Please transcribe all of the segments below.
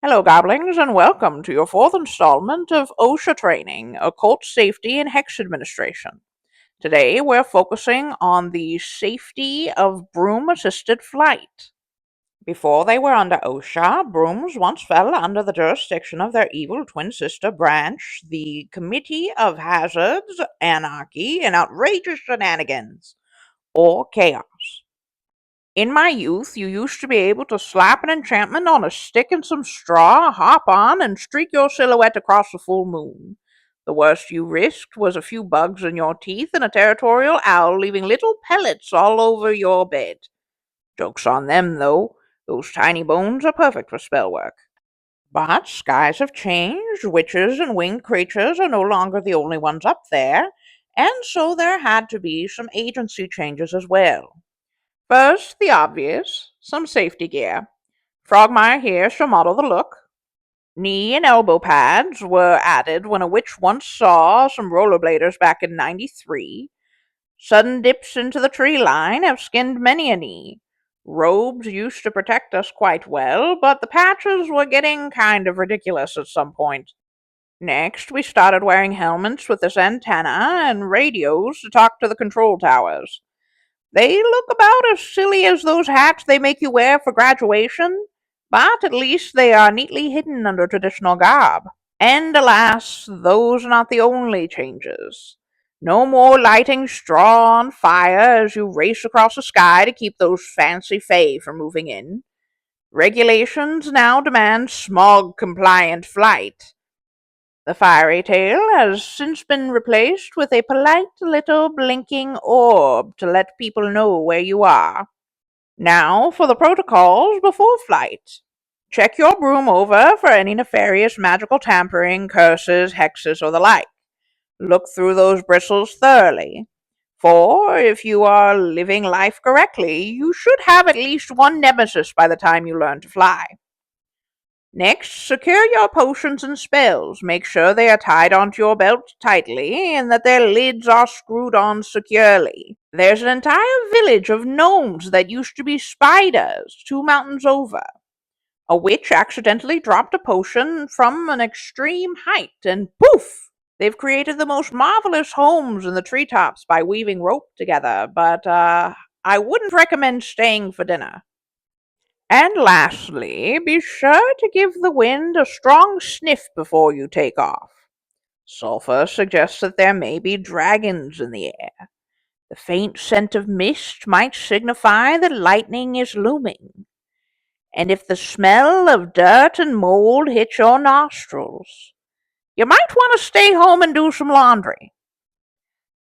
Hello, Goblins, and welcome to your fourth installment of OSHA training, Occult Safety and Hex Administration. Today, we're focusing on the safety of broom assisted flight. Before they were under OSHA, brooms once fell under the jurisdiction of their evil twin sister branch, the Committee of Hazards, Anarchy, and Outrageous Shenanigans, or Chaos. In my youth, you used to be able to slap an enchantment on a stick and some straw, hop on, and streak your silhouette across the full moon. The worst you risked was a few bugs in your teeth and a territorial owl leaving little pellets all over your bed. Joke's on them, though. Those tiny bones are perfect for spell work. But skies have changed, witches and winged creatures are no longer the only ones up there, and so there had to be some agency changes as well. First, the obvious, some safety gear. Frogmire here shall model the look. Knee and elbow pads were added when a witch once saw some rollerbladers back in '93. Sudden dips into the tree line have skinned many a knee. Robes used to protect us quite well, but the patches were getting kind of ridiculous at some point. Next, we started wearing helmets with this antenna and radios to talk to the control towers. They look about as silly as those hats they make you wear for graduation, but at least they are neatly hidden under traditional garb. And alas, those are not the only changes. No more lighting straw on fire as you race across the sky to keep those fancy fae from moving in. Regulations now demand smog-compliant flight. The fiery tail has since been replaced with a polite little blinking orb to let people know where you are. Now for the protocols before flight. Check your broom over for any nefarious magical tampering, curses, hexes, or the like. Look through those bristles thoroughly. For if you are living life correctly, you should have at least one nemesis by the time you learn to fly. Next, secure your potions and spells. Make sure they are tied onto your belt tightly and that their lids are screwed on securely. There's an entire village of gnomes that used to be spiders 2 mountains over. A witch accidentally dropped a potion from an extreme height and poof! They've created the most marvelous homes in the treetops by weaving rope together, but I wouldn't recommend staying for dinner. And lastly, be sure to give the wind a strong sniff before you take off. Sulfur suggests that there may be dragons in the air. The faint scent of mist might signify that lightning is looming. And if the smell of dirt and mold hits your nostrils, you might want to stay home and do some laundry.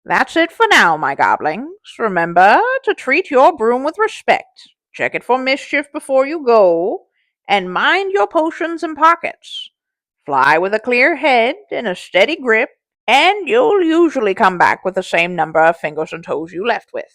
That's it for now, my goblins. Remember to treat your broom with respect. Check it for mischief before you go, and mind your potions and pockets. Fly with a clear head and a steady grip, and you'll usually come back with the same number of fingers and toes you left with.